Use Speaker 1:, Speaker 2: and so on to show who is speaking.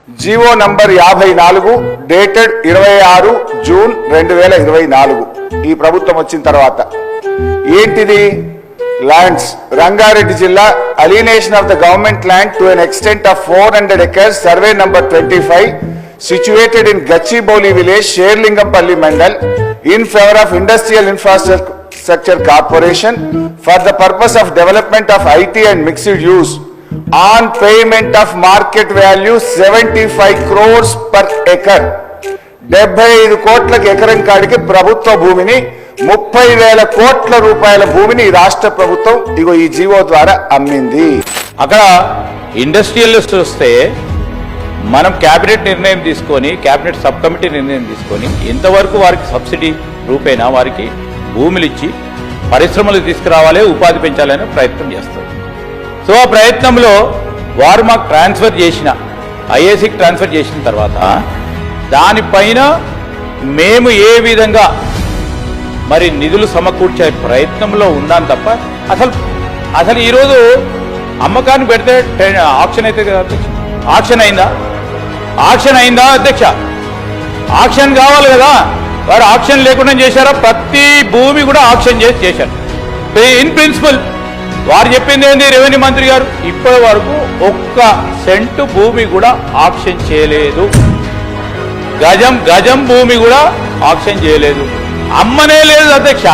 Speaker 1: GO number 54 dated 26 June 2024 ఈ ప్రభుత్వం వచ్చిన తర్వాత ఏంటిది? ల్యాండ్స్ రంగారెడ్డి జిల్లా alienation of the government land to an extent of 400 acres survey number 25 situated in Gachibowli village, Sherlingampalli Mandal, in favor of Industrial Infrastructure Corporation for the purpose of development of IT and mixed use on payment of market value 75 crores per acre. 75 కోట్లకు ఎకరం కాడికి ప్రభుత్వ భూమిని 30,000 కోట్ల రూపాయల భూమిని రాష్ట్ర ప్రభుత్వం ఇగో ఈ జీవో ద్వారా అమ్మింది.
Speaker 2: అక్కడ ఇండస్ట్రియలిస్ట్ వస్తే మనం క్యాబినెట్ నిర్ణయం తీసుకొని క్యాబినెట్ సబ్ కమిటీ నిర్ణయం తీసుకొని ఇంతవరకు వారికి సబ్సిడీ రూపేణా వారికి భూములు ఇచ్చి పరిశ్రమలు తీసుకురావాలి, ఉపాధి పెంచాలనే ప్రయత్నం చేస్తారు. సో ఆ ప్రయత్నంలో వారు మాకు ట్రాన్స్ఫర్ చేసిన ఐఏసీకి ట్రాన్స్ఫర్ చేసిన తర్వాత దానిపైన మేము ఏ విధంగా మరి నిధులు సమకూర్చే ప్రయత్నంలో ఉన్నాం తప్ప అసలు ఈరోజు అమ్మకాన్ని పెడితే ఆప్షన్ అయితే కదా అధ్యక్ష, ఆక్షన్ అయిందా అధ్యక్ష? ఆక్షన్ కావాలి కదా, వారు ఆక్షన్ లేకుండా చేశారా? ప్రతి భూమి కూడా ఆక్షన్ చేశారు. ఇన్ ప్రిన్సిపల్ వారు చెప్పింది ఏంటి? రెవెన్యూ మంత్రి గారు ఇప్పటి వరకు 1 సెంటు భూమి కూడా ఆక్షన్ చేయలేదు, గజం భూమి కూడా ఆక్షన్ చేయలేదు, అమ్మనే లేదు అధ్యక్ష.